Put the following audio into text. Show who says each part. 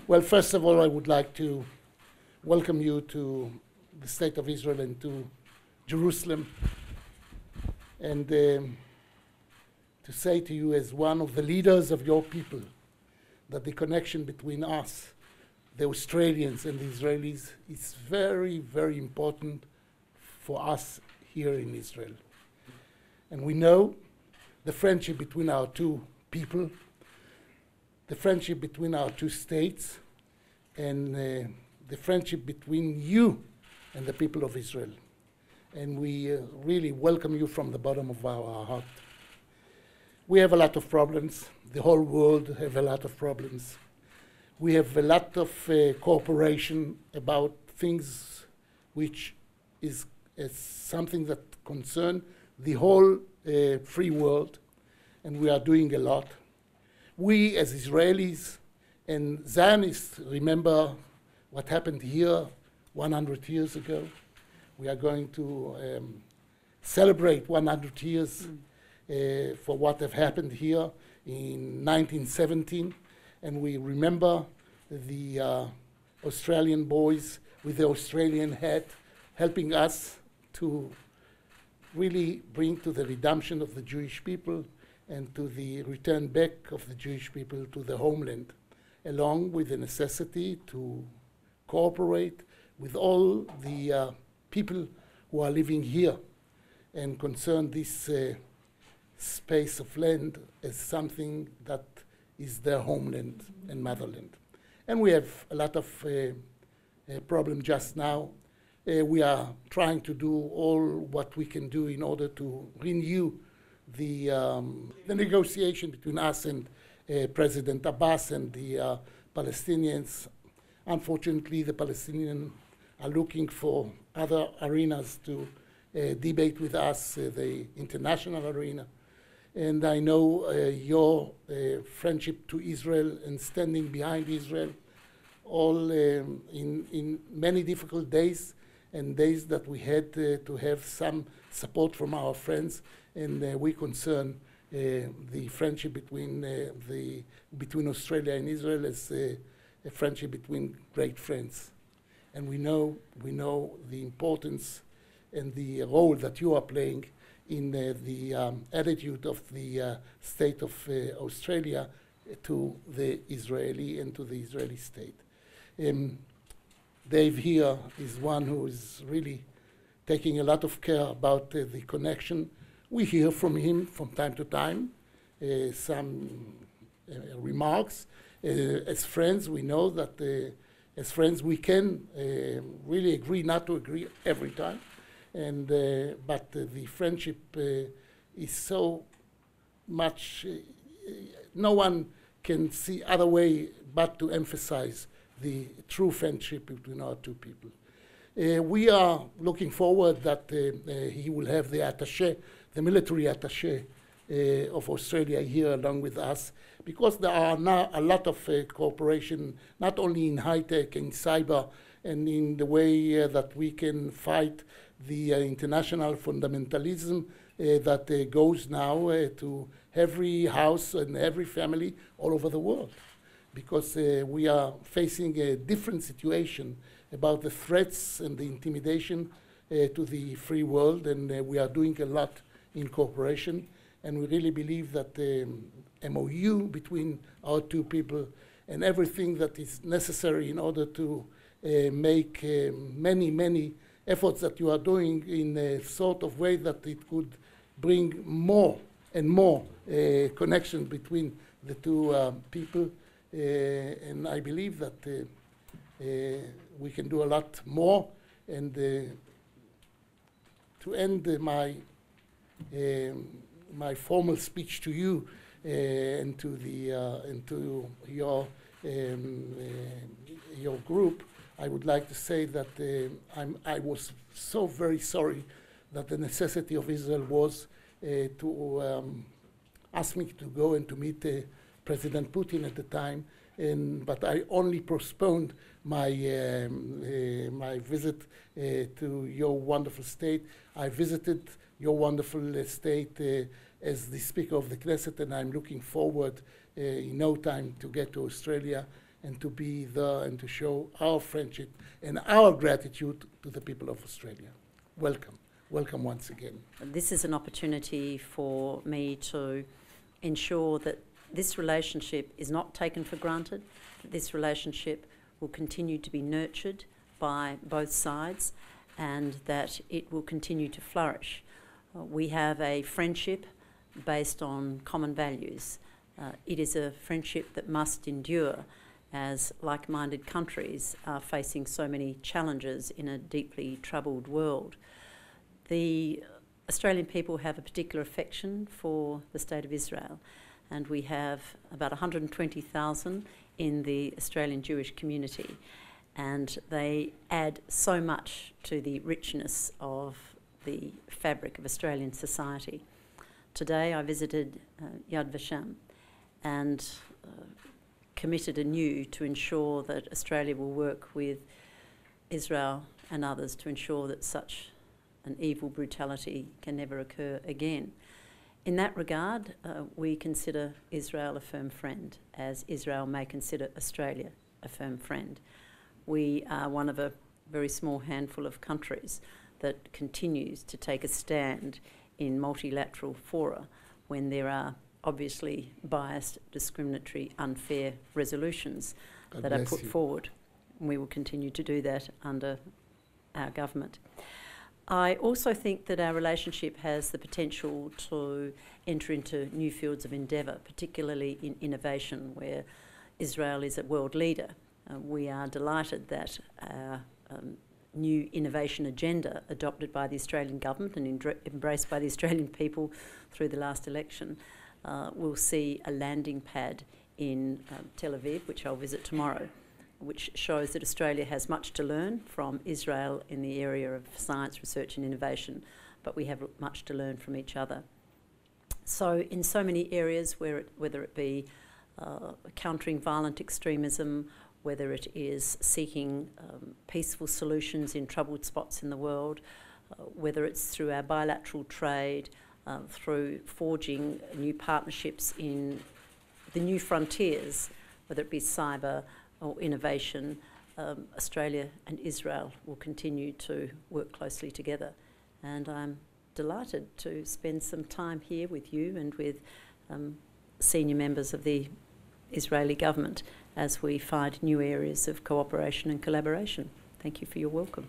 Speaker 1: Well, first of all, I would like to welcome you to the State of Israel and to Jerusalem, and to say to you as one of the leaders of your people that the connection between us, the Australians and the Israelis, is very, very important for us here in Israel. And we know the friendship between our two people, the friendship between our two states, and the friendship between you and the people of Israel. And we really welcome you from the bottom of our heart. We have a lot of problems. The whole world have a lot of problems. We have a lot of cooperation about things which is something that concern the whole free world, and we are doing a lot. We as Israelis and Zionists remember what happened here 100 years ago. We are going to celebrate 100 years for what have happened here in 1917, and we remember the Australian boys with the Australian hat helping us to really bring to the redemption of the Jewish people and to the return back of the Jewish people to the homeland, along with the necessity to cooperate with all the people who are living here and concern this space of land as something that is their homeland and motherland. And we have a lot of problem just now. We are trying to do all what we can do in order to renew the negotiation between us and President Abbas and the Palestinians. Unfortunately, the Palestinians are looking for other arenas to debate with us, the international arena. And I know your friendship to Israel and standing behind Israel, all in many difficult days and days that we had to have some support from our friends, and we concern the friendship between Australia and Israel as a friendship between great friends. And we know the importance and the role that you are playing in the attitude of the state of Australia to the Israeli and to the Israeli state. Dave here is one who is really taking a lot of care about the connection. We hear from him from time to time some remarks. As friends, we know that as friends we can really agree not to agree every time. And but the friendship is so much, no one can see other way but to emphasize the true friendship between our two people. We are looking forward that he will have the attaché, the military attaché of Australia here along with us, because there are now a lot of cooperation, not only in high-tech and cyber and in the way that we can fight the international fundamentalism that goes now to every house and every family all over the world. Because we are facing a different situation about the threats and the intimidation to the free world, and we are doing a lot in cooperation. And we really believe that the MOU between our two people and everything that is necessary in order to make many efforts that you are doing in a sort of way that it could bring more and more connection between the two people. And I believe that we can do a lot more. And to end my formal speech to you and to your group, I would like to say that I was so very sorry that the necessity of Israel was to ask me to go and to meet President Putin at the time, but I only postponed my my visit to your wonderful state. I visited your wonderful state as the Speaker of the Knesset, and I'm looking forward in no time to get to Australia and to be there and to show our friendship and our gratitude to the people of Australia. Welcome. Welcome once again.
Speaker 2: This is an opportunity for me to ensure that this relationship is not taken for granted, that this relationship will continue to be nurtured by both sides, and that it will continue to flourish. We have a friendship based on common values. It is a friendship that must endure as like-minded countries are facing so many challenges in a deeply troubled world. The Australian people have a particular affection for the State of Israel, and we have about 120,000 in the Australian Jewish community, and they add so much to the richness of the fabric of Australian society. Today I visited Yad Vashem and committed anew to ensure that Australia will work with Israel and others to ensure that such an evil brutality can never occur again. In that regard, we consider Israel a firm friend, as Israel may consider Australia a firm friend. We are one of a very small handful of countries that continues to take a stand in multilateral fora when there are obviously biased, discriminatory, unfair resolutions that are put forward. We will continue to do that under our government. I also think that our relationship has the potential to enter into new fields of endeavour, particularly in innovation, where Israel is a world leader. We are delighted that our new innovation agenda adopted by the Australian government and embraced by the Australian people through the last election will see a landing pad in Tel Aviv, which I'll visit tomorrow, which shows that Australia has much to learn from Israel in the area of science, research and innovation, but we have much to learn from each other. So in so many areas, whether it be countering violent extremism, whether it is seeking peaceful solutions in troubled spots in the world, whether it's through our bilateral trade, through forging new partnerships in the new frontiers, whether it be cyber or innovation, Australia and Israel will continue to work closely together. And I'm delighted to spend some time here with you and with senior members of the Israeli government as we find new areas of cooperation and collaboration. Thank you for your welcome.